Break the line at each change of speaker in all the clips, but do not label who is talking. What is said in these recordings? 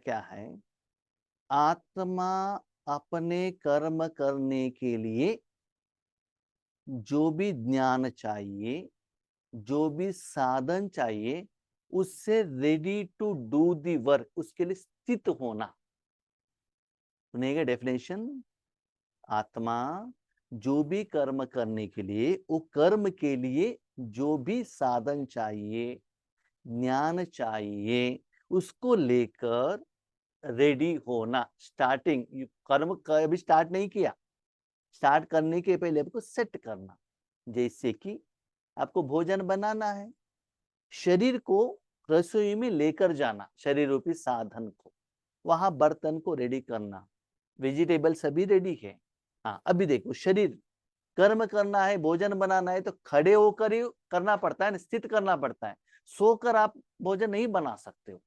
क्या है, आत्मा अपने कर्म करने के लिए जो भी ज्ञान चाहिए, जो भी साधन चाहिए, उससे ready to do the work, उसके लिए स्थित होना। सुनिएगा डेफिनेशन, आत्मा जो भी कर्म करने के लिए, वो कर्म के लिए जो भी साधन चाहिए, ज्ञान चाहिए, उसको लेकर रेडी होना। स्टार्टिंग, कर्म कभी स्टार्ट नहीं किया, स्टार्ट करने के पहले आपको सेट करना। जैसे कि आपको भोजन बनाना है, शरीर को रसोई में लेकर जाना, शरीर रूपी साधन को, वहां बर्तन को रेडी करना, वेजिटेबल सभी रेडी है। हाँ, अभी देखो, शरीर कर्म करना है, भोजन बनाना है, तो खड़े होकर ही करना पड़ता है, स्थित करना पड़ता है। सोकर आप भोजन नहीं बना सकते हो।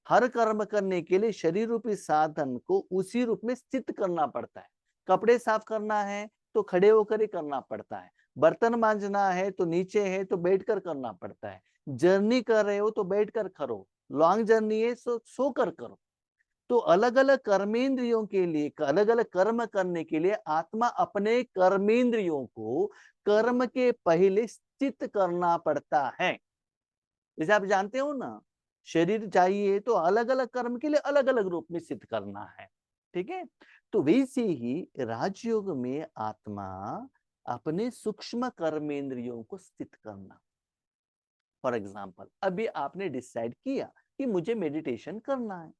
हर कर्म करने के लिए शरीर रूपी साधन को उसी रूप में स्थित करना पड़ता है। कपड़े साफ करना है तो खड़े होकर ही करना पड़ता है, बर्तन मांजना है तो नीचे है तो बैठकर करना पड़ता है, जर्नी कर रहे हो तो बैठकर करो, लॉन्ग जर्नी है तो सोकर करो। तो अलग अलग कर्मेंद्रियों के लिए, अलग अलग कर्म करने के लिए आत्मा अपने कर्मेंद्रियों को कर्म के पहले स्थित करना पड़ता है। जैसे आप जानते हो ना, शरीर चाहिए तो अलग अलग कर्म के लिए अलग अलग रूप में सिद्ध करना है। ठीक है, तो वैसे ही राजयोग में आत्मा अपने सूक्ष्म कर्मेंद्रियों को स्थित करना। फॉर एग्जाम्पल, अभी आपने डिसाइड किया कि मुझे मेडिटेशन करना है,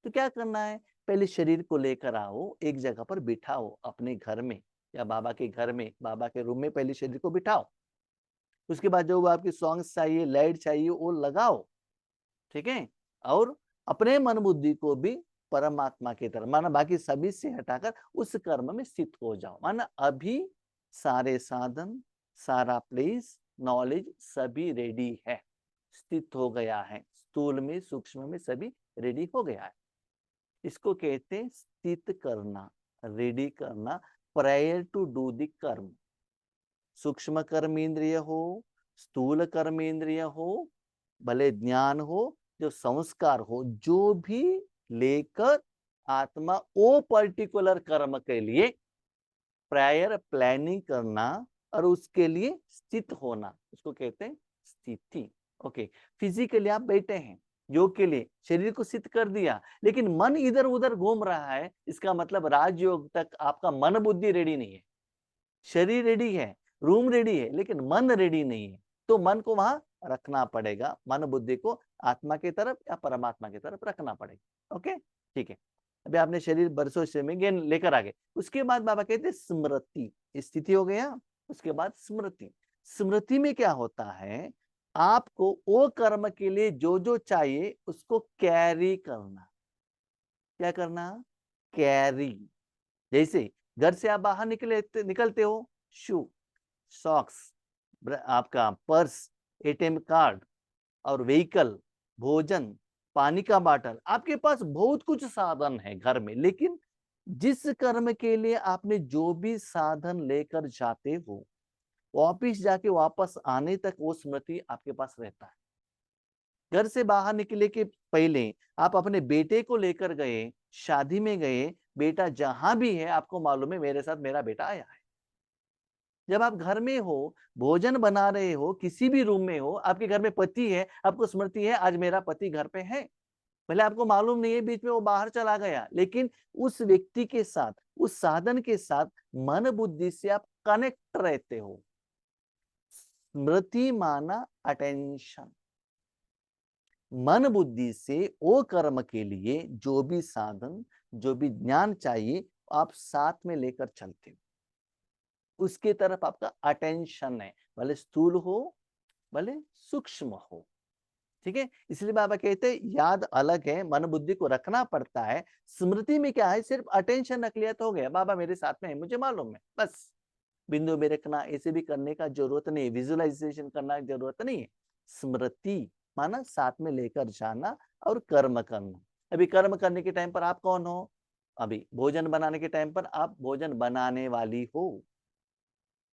तो क्या करना है, पहले शरीर को लेकर आओ, एक जगह पर बिठाओ अपने घर में या बाबा के घर में, बाबा के रूम में पहले शरीर को बिठाओ। उसके बाद जो आपकी सॉन्ग्स चाहिए, लाइट चाहिए, वो लगाओ। ठीक है, और अपने मन बुद्धि को भी परमात्मा की तरफ, माना बाकी सभी से हटाकर उस कर्म में स्थित हो जाओ। माना अभी सारे साधन, सारा प्लेस, नॉलेज सभी रेडी है, स्थित हो गया है, स्थूल में सूक्ष्म में सभी रेडी हो गया है। इसको कहते हैं स्थित करना, रेडी करना, प्रायर टू डू द कर्म। सूक्ष्म कर्म इंद्रिय हो, स्थूल कर्म इंद्रिय हो, भले ज्ञान हो, जो संस्कार हो, जो भी लेकर आत्मा वो पर्टिकुलर कर्म के लिए प्रायर प्लानिंग करना और उसके लिए स्थित होना, उसको कहते हैं स्थिति। ओके, फिजिकली आप बैठे हैं, योग के लिए शरीर को स्थित कर दिया, लेकिन मन इधर उधर घूम रहा है, इसका मतलब राजयोग तक आपका मन बुद्धि रेडी नहीं है। शरीर रेडी है, रूम रेडी है, लेकिन मन रेडी नहीं है। तो मन को वहां रखना पड़ेगा, मन बुद्धि को आत्मा की तरफ या परमात्मा की तरफ रखना पड़ेगा। ओके, ठीक है। अभी आपने शरीर बरसों से में ज्ञान लेकर आ गए, उसके बाद बाबा कहते हैं स्मृति, स्थिति हो गया, उसके बाद स्मृति। स्मृति में क्या होता है, आपको वो कर्म के लिए जो जो चाहिए उसको कैरी करना। क्या करना, कैरी। जैसे घर से आप बाहर निकलते हो, शू, सॉक्स, आपका पर्स, एटीएम कार्ड और व्हीकल, भोजन, पानी का बाटल, आपके पास बहुत कुछ साधन है घर में, लेकिन जिस कर्म के लिए आपने जो भी साधन लेकर जाते हो, वापिस जाके वापस आने तक वो स्मृति आपके पास रहता है। घर से बाहर निकले के पहले आप अपने बेटे को लेकर गए, शादी में गए, बेटा जहां भी है आपको मालूम है मेरे साथ मेरा बेटा आया है। जब आप घर में हो, भोजन बना रहे हो, किसी भी रूम में हो, आपके घर में पति है, आपको स्मृति है आज मेरा पति घर पे है। भले आपको मालूम नहीं है बीच में वो बाहर चला गया, लेकिन उस व्यक्ति के साथ, उस साधन के साथ मन बुद्धि से आप कनेक्ट रहते हो। स्मृति माना अटेंशन। मन बुद्धि से वो कर्म के लिए जो भी साधन, जो भी ज्ञान चाहिए, आप साथ में लेकर चलते हो, उसके तरफ आपका अटेंशन है, भले स्थूल हो भले सूक्ष्म हो। ठीक है, इसलिए बाबा कहते हैं याद अलग है, मन बुद्धि को रखना पड़ता है। स्मृति में क्या है, सिर्फ अटेंशन रख लिया तो हो गया, बाबा मेरे साथ में है, मुझे मालूम है, बस। बिंदु में रखना, ऐसे भी करने का जरूरत नहीं है, विजुअलाइजेशन करना की जरूरत नहीं है। स्मृति माना साथ में लेकर जाना और कर्म करना। अभी कर्म करने के टाइम पर आप कौन हो, अभी भोजन बनाने के टाइम पर आप भोजन बनाने वाली हो,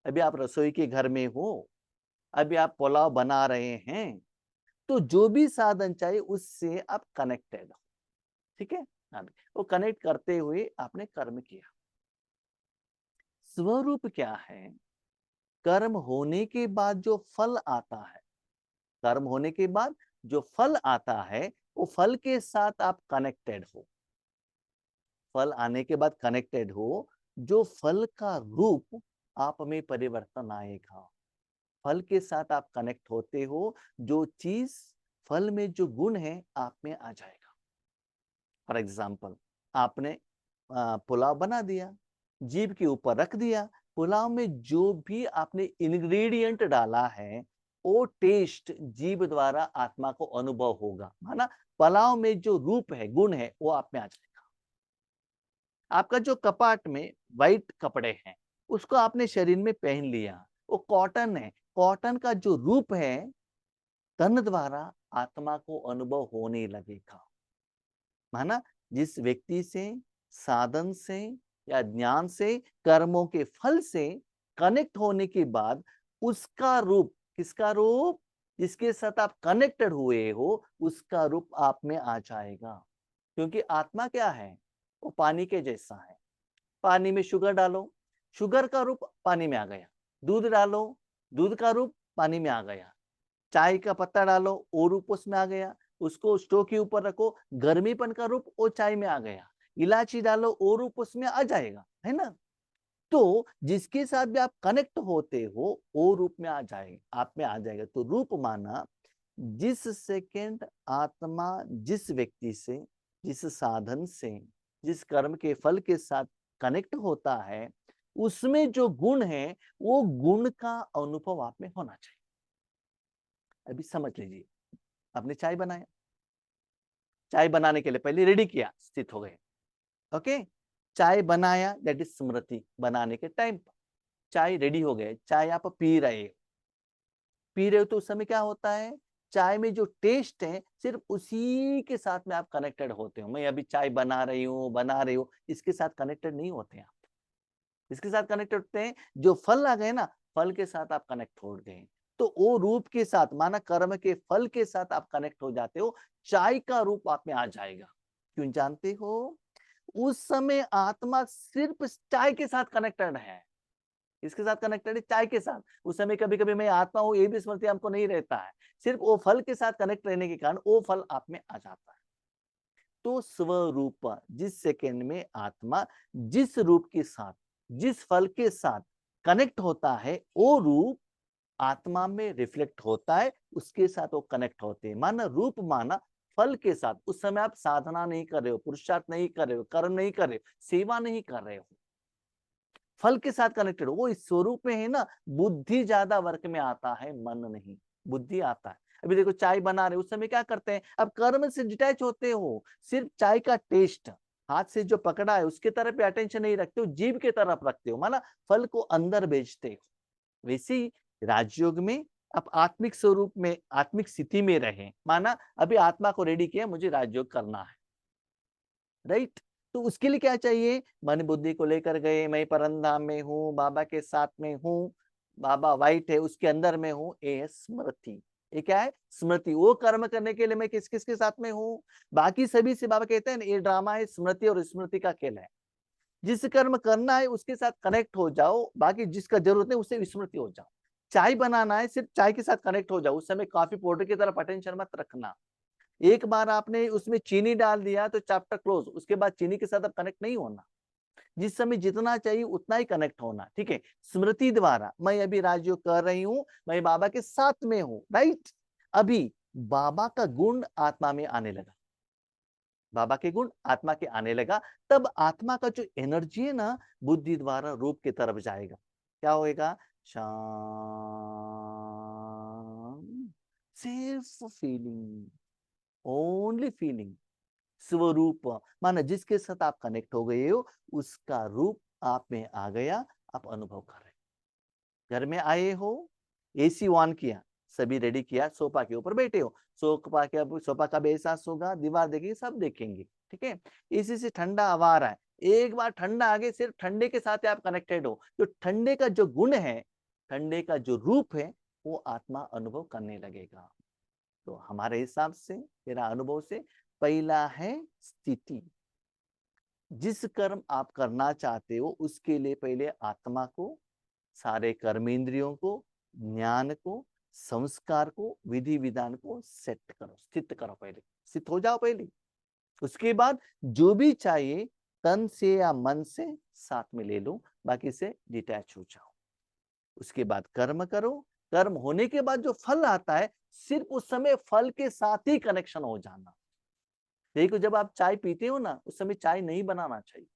अभी आप रसोई के घर में हो, अभी आप पुलाव बना रहे हैं, तो जो भी साधन चाहिए उससे आप कनेक्टेड हो। ठीक है, वो कनेक्ट करते हुए आपने कर्म किया। स्वरूप क्या है? कर्म होने के बाद जो फल आता है, कर्म होने के बाद जो फल आता है, वो फल के साथ आप कनेक्टेड हो। फल आने के बाद कनेक्टेड हो, जो फल का रूप आप में परिवर्तन आएगा। फल के साथ आप कनेक्ट होते हो, जो चीज फल में जो गुण है आप में आ जाएगा। फॉर एग्जाम्पल, आपने पुलाव बना दिया, जीभ के ऊपर रख दिया, पुलाव में जो भी आपने इंग्रेडिएंट डाला है, वो टेस्ट जीभ द्वारा आत्मा को अनुभव होगा। माना पुलाव में जो रूप है, गुण है, वो आप में आ जाएगा। आपका जो कपाट में व्हाइट कपड़े हैं, उसको आपने शरीर में पहन लिया, वो कॉटन है, कॉटन का जो रूप है तन द्वारा आत्मा को अनुभव होने लगेगा। माना जिस व्यक्ति से, साधन से या ज्ञान से, कर्मों के फल से कनेक्ट होने के बाद उसका रूप, किसका रूप? जिसके साथ आप कनेक्टेड हुए हो, उसका रूप आप में आ जाएगा। क्योंकि आत्मा क्या है? वो पानी के जैसा है। पानी में शुगर डालो, शुगर का रूप पानी में आ गया। दूध डालो, दूध का रूप पानी में आ गया। चाय का पत्ता डालो, वो रूप उसमें आ गया। उसको स्टोव के ऊपर रखो, गर्मीपन का रूप वो चाय में आ गया। इलायची डालो, वो रूप उसमें आ जाएगा, है ना? तो जिसके साथ भी आप कनेक्ट होते हो, वो रूप में आ जाएगा, आप में आ जाएगा। तो रूप माना जिस सेकंड आत्मा जिस व्यक्ति से, जिस साधन से, जिस कर्म के फल के साथ कनेक्ट होता है, उसमें जो गुण है, वो गुण का अनुभव आप में होना चाहिए। अभी समझ लीजिए, आपने चाय बनाया, चाय बनाने के लिए पहले रेडी किया, स्थित हो गए। ओके, चाय बनाया, दैट इज स्मृति। बनाने के टाइम पर चाय रेडी हो गए, चाय आप पी रहे हो, पी रहे हो तो उस समय क्या होता है? चाय में जो टेस्ट है, सिर्फ उसी के साथ में आप कनेक्टेड होते हो। मैं अभी चाय बना रही हूँ, बना रही हूँ, इसके साथ कनेक्टेड नहीं होते आप। इसके साथ कनेक्टेड होते हैं जो फल आ गए ना, फल के साथ आप कनेक्ट हो गए। तो वो रूप के साथ, माना कर्म के फल के साथ आप कनेक्ट हो जाते हो, चाय का रूप आप में आ जाएगा। क्यों जानते हो? उस समय आत्मा सिर्फ चाय के साथ कनेक्टेड है। इसके साथ कनेक्टेड है, चाय के साथ। उस समय कभी कभी मैं आत्मा हूं, ये भी स्मृति हमको नहीं रहता है। सिर्फ वो फल के साथ कनेक्ट रहने के कारण वो फल आप में आ जाता है। तो स्वरूप, जिस सेकंड में आत्मा जिस रूप के साथ, जिस फल के साथ कनेक्ट होता है, वो रूप आत्मा में रिफ्लेक्ट होता है, उसके साथ वो कनेक्ट होते हैं। माना रूप, माना फल के साथ। उस समय आप साधना नहीं कर रहे हो, पुरुषार्थ नहीं कर रहे हो, कर्म नहीं कर रहे हो, सेवा नहीं कर रहे हो, फल के साथ कनेक्टेड हो। वो इस स्वरूप में है ना। बुद्धि ज्यादा वर्क में आता है, मन नहीं। बुद्धि आता है। अभी देखो चाय बना रहे, उस समय क्या करते हैं? अब कर्म से डिटैच होते हो, सिर्फ चाय का टेस्ट हाथ से जो पकड़ा है उसके तरफ भी अटेंशन नहीं रखते हो, जीभ के तरफ रखते हो, माना फल को अंदर भेजते हो। वैसे ही राजयोग में आप आत्मिक स्वरूप में, आत्मिक स्थिति में रहे। माना अभी आत्मा को रेडी किया, मुझे राजयोग करना है, राइट? तो उसके लिए क्या चाहिए? मन बुद्धि को लेकर गए, मैं परमधाम में हूँ, बाबा के साथ में हूँ, बाबा वाइट है, उसके अंदर में हूँ। ये है स्मृति। ये क्या है? स्मृति। वो कर्म करने के लिए मैं किस किस के साथ में हूँ? बाकी सभी से बाबा कहते हैं ना, ये ड्रामा है, स्मृति और स्मृति का खेल है। जिस कर्म करना है उसके साथ कनेक्ट हो जाओ, बाकी जिसका जरूरत नहीं उससे विस्मृति हो जाओ। चाय बनाना है, सिर्फ चाय के साथ कनेक्ट हो जाओ, उस समय कॉफी पाउडर की तरफ अटेंशन मत रखना। एक बार आपने उसमें चीनी डाल दिया तो चैप्टर क्लोज, उसके बाद चीनी के साथ अब कनेक्ट नहीं होना। जिस समय जितना चाहिए उतना ही कनेक्ट होना, ठीक है? स्मृति द्वारा मैं अभी राजयोग कर रही हूँ, मैं बाबा के साथ में हूँ, राइट? अभी बाबा का गुण आत्मा में आने लगा, बाबा के गुण आत्मा के आने लगा, तब आत्मा का जो एनर्जी है ना, बुद्धि द्वारा रूप की तरफ जाएगा। क्या होएगा? शांत, सिर्फ फीलिंग, ओनली फीलिंग। स्वरूप, माना जिसके साथ आप कनेक्ट हो गए हो, उसका रूप आप में आ गया, आप अनुभव कर रहे हो। घर में आए हो, एसी ऑन किया, सभी रेडी किया, सोफा के ऊपर बैठे हो, सोफा का भी एहसास होगा, दीवार देखेंगे, सब देखेंगे, ठीक है? इसी से ठंडा हवा आ रहा है, एक बार ठंडा आ गए, सिर्फ ठंडे के साथ आप कनेक्टेड हो। जो ठंडे का जो गुण है, ठंडे का जो रूप है, वो आत्मा अनुभव करने लगेगा। तो हमारे हिसाब से, मेरा अनुभव से, पहला है स्थिति। जिस कर्म आप करना चाहते हो उसके लिए पहले आत्मा को, सारे कर्मेंद्रियों को, ज्ञान को, संस्कार को, विधि विधान को सेट करो, स्थित करो, पहले स्थित हो जाओ पहले। उसके बाद जो भी चाहिए तन से या मन से साथ में ले लो, बाकी से डिटैच हो जाओ। उसके बाद कर्म करो। कर्म होने के बाद जो फल आता है सिर्फ उस समय फल के साथ ही कनेक्शन हो जाना। देखो जब आप चाय पीते हो ना, उस समय चाय नहीं बनाना चाहिए,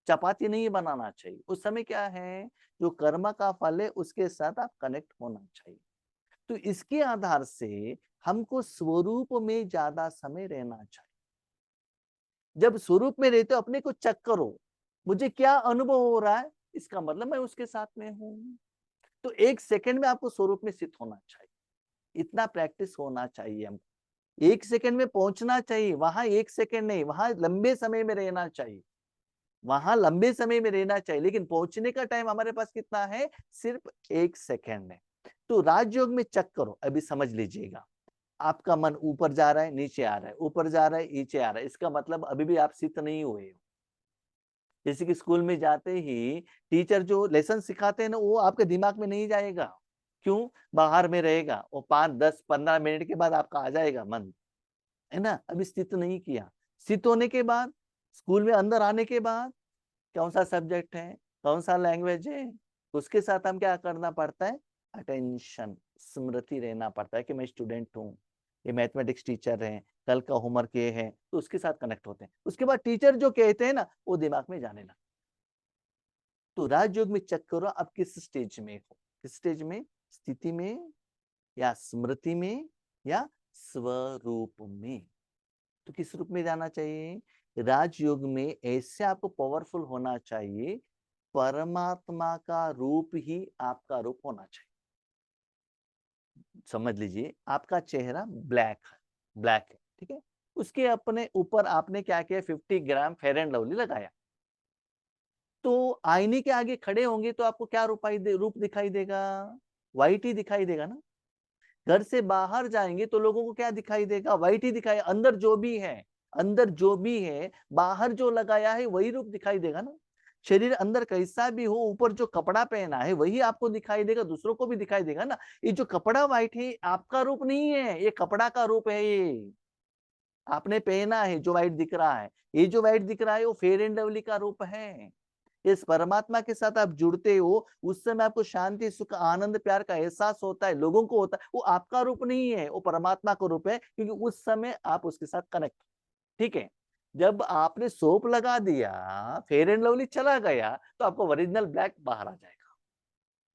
चपाती नहीं बनाना चाहिए। उस समय क्या है, जो कर्म का फल है उसके साथ आप कनेक्ट होना चाहिए। तो इसके आधार से हमको स्वरूप में ज्यादा समय रहना चाहिए। जब स्वरूप में रहते हो अपने को चेक करो, मुझे क्या अनुभव हो रहा है, इसका मतलब मैं उसके साथ में हूं। तो एक सेकंड में आपको स्वरूप में स्थित होना चाहिए, इतना प्रैक्टिस होना चाहिए हमको। एक सेकंड में पहुंचना चाहिए, वहां एक सेकंड नहीं, वहां लंबे समय में रहना चाहिए, वहां लंबे समय में रहना चाहिए, लेकिन पहुंचने का टाइम हमारे पास कितना है, सिर्फ एक सेकंड है। तो राजयोग में चेक करो, अभी समझ लीजिएगा। आपका मन ऊपर जा रहा है, नीचे आ रहा है, ऊपर जा रहा है, नीचे आ रहा है, इसका मतलब अभी भी आप स्थित नहीं हुए हो। जैसे कि स्कूल में जाते ही टीचर जो लेसन सिखाते हैं ना, वो आपके दिमाग में नहीं जाएगा। क्यों? बाहर में रहेगा, वो 5, 10, 15 मिनट के बाद आपका आ जाएगा मन, है ना। अभी स्थित नहीं किया। स्थित होने के बाद, स्कूल में अंदर आने के बाद, कौन सा सब्जेक्ट है, कौन सा लैंग्वेज है, उसके साथ हम क्या करना पड़ता है, अटेंशन, स्मृति रहना पड़ता है कि मैं स्टूडेंट हूँ, ये मैथमेटिक्स टीचर है, कल का होमवर्क ये है, तो उसके साथ कनेक्ट होते हैं। उसके बाद टीचर जो कहते हैं ना, वो दिमाग में जाने लगता है। तो राजयोग में चेक करो आप किस स्टेज में हो, किस स्टेज में, स्थिति में या स्मृति में या स्वरूप में। तो किस रूप में जाना चाहिए, राजयोग में ऐसे आपको पावरफुल होना चाहिए, परमात्मा का रूप ही आपका रूप होना चाहिए। समझ लीजिए आपका चेहरा ब्लैक है, ब्लैक है, ठीक है। उसके अपने ऊपर आपने क्या किया, 50 ग्राम फेयर एंड लवली लगाया। तो आईने के आगे खड़े होंगे तो आपको क्या रूप दिखाई देगा, व्हाइट ही दिखाई देगा ना। घर से बाहर जाएंगे तो लोगों को क्या दिखाई देगा, व्हाइट ही दिखाई, अंदर जो भी है, अंदर जो भी है, बाहर जो लगाया है वही रूप दिखाई देगा ना। शरीर अंदर कैसा भी हो, ऊपर जो कपड़ा पहना है वही आपको दिखाई देगा, दूसरों को भी दिखाई देगा ना। ये जो कपड़ा व्हाइट है आपका रूप नहीं है, ये कपड़ा का रूप है। ये आपने पहना है जो व्हाइट दिख रहा है, ये जो व्हाइट दिख रहा है वो फेयर एंड लवली का रूप है। इस परमात्मा के साथ आप जुड़ते हो, उस समय आपको शांति, सुख, आनंद, प्यार का एहसास होता है, लोगों को होता है। वो आपका रूप नहीं है, वो परमात्मा का रूप है, क्योंकि उस समय आप उसके साथ कनेक्ट, ठीक है। जब आपने सोप लगा दिया, फेयर एंड लवली चला गया, तो आपको ओरिजिनल ब्लैक बाहर आ जाएगा।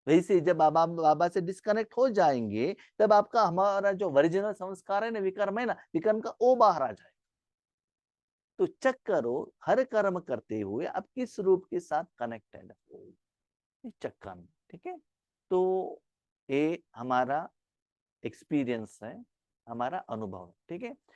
वैसे जब बाबा बाबा से डिस्कनेक्ट हो जाएंगे, तब आपका हमारा जो ओरिजिनल संस्कार है ना, विकर्म है ना, विकर्म का वो बाहर आ जाएगा। तो चेक करो, हर कर्म करते हुए आप किस रूप के साथ कनेक्टेड हो, इस चक्कर में, ठीक है। तो ये हमारा एक्सपीरियंस है, हमारा अनुभव, ठीक है।